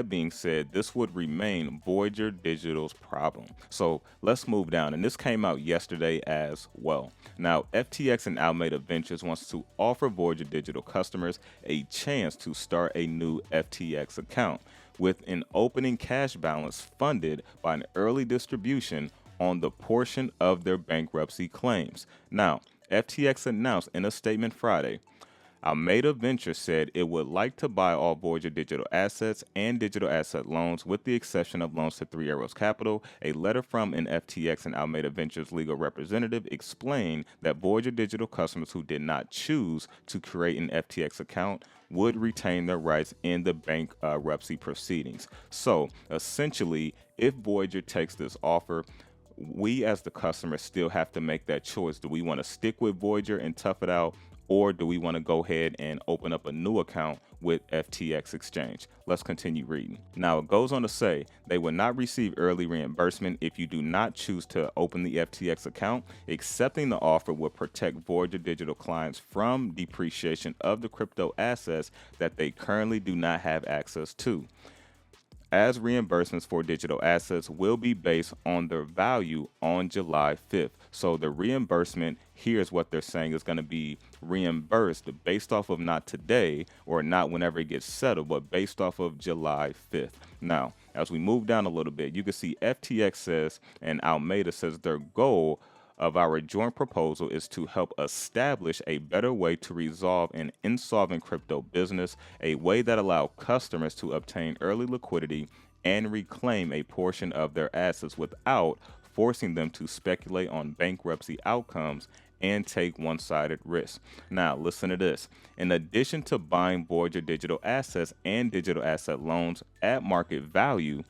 that being said, this would remain Voyager Digital's problem. So let's move down, and this came out yesterday as well. Now, FTX and Alameda Ventures wants to offer Voyager Digital customers a chance to start a new FTX account with an opening cash balance funded by an early distribution on the portion of their bankruptcy claims. Now, FTX announced in a statement Friday, Alameda Ventures said it would like to buy all Voyager Digital assets and digital asset loans with the exception of loans to Three Arrows Capital. A letter from an FTX and Alameda Ventures legal representative explained that Voyager Digital customers who did not choose to create an FTX account would retain their rights in the bankruptcy proceedings. So essentially, if Voyager takes this offer, we as the customer still have to make that choice. Do we want to stick with Voyager and tough it out, or do we want to go ahead and open up a new account with FTX Exchange? Let's continue reading. Now, it goes on to say they will not receive early reimbursement if you do not choose to open the FTX account. Accepting the offer will protect Voyager Digital clients from depreciation of the crypto assets that they currently do not have access to, as reimbursements for digital assets will be based on their value on July 5th. So the reimbursement, here's what they're saying, is going to be reimbursed based off of not today or not whenever it gets settled, but based off of July 5th. Now, as we move down a little bit, you can see FTX says and Alameda says their goal of our joint proposal is to help establish a better way to resolve an insolvent crypto business, a way that allows customers to obtain early liquidity and reclaim a portion of their assets without forcing them to speculate on bankruptcy outcomes and take one-sided risks. Now, listen to this. In addition to buying Voyager digital assets and digital asset loans at market value,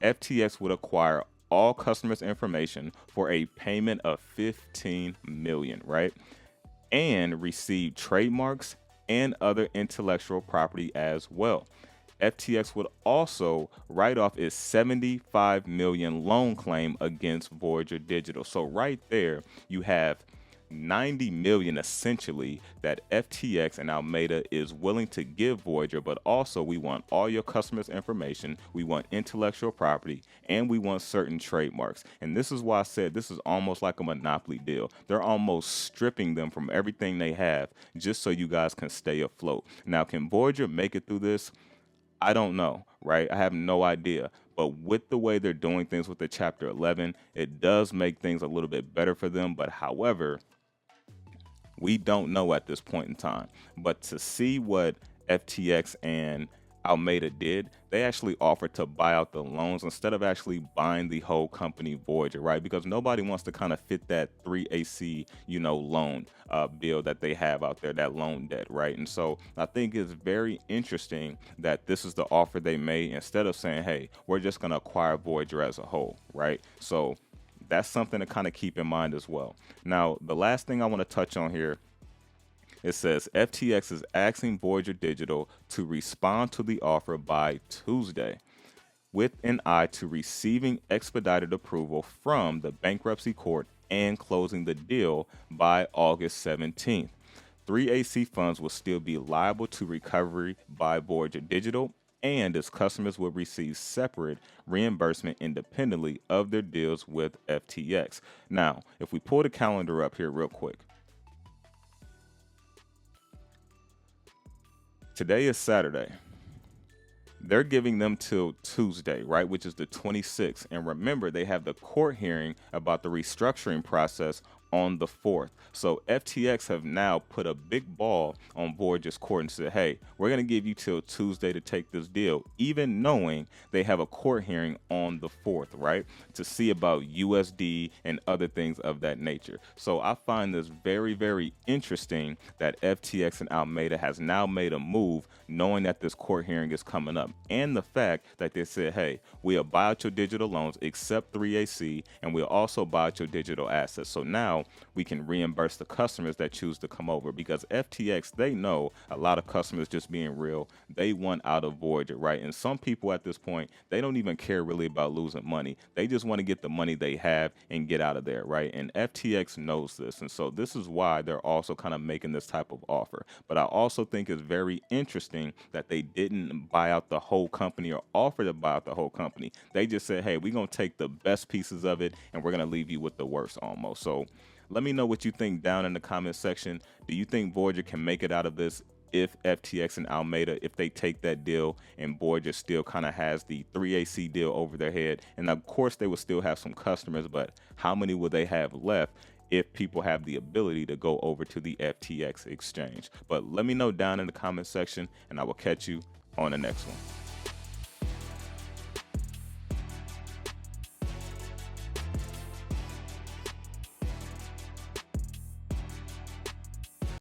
FTX would acquire all customers' information for a payment of $15 million, right? And receive trademarks and other intellectual property as well. FTX would also write off its $75 million loan claim against Voyager Digital. So right there, you have $90 million essentially that FTX and Alameda is willing to give Voyager, but also we want all your customers' information, we want intellectual property, and we want certain trademarks. And this is why I said this is almost like a monopoly deal. They're almost stripping them from everything they have just so you guys can stay afloat. Now, can Voyager make it through this? I don't know, right? I have no idea. But with the way they're doing things with the Chapter 11, it does make things a little bit better for them. But however, we don't know at this point in time. But to see what FTX and Alameda did, they actually offered to buy out the loans instead of actually buying the whole company Voyager, right? Because nobody wants to kind of fit that 3AC, loan bill that they have out there, that loan debt, right? And so I think it's very interesting that this is the offer they made instead of saying, hey, we're just going to acquire Voyager as a whole, right? So that's something to kind of keep in mind as well. Now, the last thing I want to touch on here, it says FTX is asking Voyager Digital to respond to the offer by Tuesday with an eye to receiving expedited approval from the bankruptcy court and closing the deal by August 17th. 3AC funds will still be liable to recovery by Voyager Digital, and its customers will receive separate reimbursement independently of their deals with FTX. Now, if we pull the calendar up here real quick, today is Saturday. They're giving them till Tuesday, right, which is the 26th. And remember, they have the court hearing about the restructuring process on the 4th. So FTX have now put a big ball on Voyager's court and said, hey, we're going to give you till Tuesday to take this deal, even knowing they have a court hearing on the 4th, right, to see about USD and other things of that nature. So I find this very, very interesting that FTX and Alameda has now made a move knowing that this court hearing is coming up, and the fact that they said, hey, we'll buy out your digital loans except 3AC, and we'll also buy out your digital assets. So now we can reimburse the customers that choose to come over, because FTX, they know a lot of customers, just being real, they want out of Voyager, right? And some people at this point, they don't even care really about losing money. They just want to get the money they have and get out of there, right? And FTX knows this. And so this is why they're also kind of making this type of offer. But I also think it's very interesting that they didn't buy out the whole company or offer to buy out the whole company. They just said, hey, we're going to take the best pieces of it and we're going to leave you with the worst almost. So let me know what you think down in the comment section. Do you think Voyager can make it out of this if FTX and Alameda, if they take that deal and Voyager still kind of has the 3AC deal over their head? And of course, they will still have some customers, but how many will they have left if people have the ability to go over to the FTX exchange? But let me know down in the comment section, and I will catch you on the next one.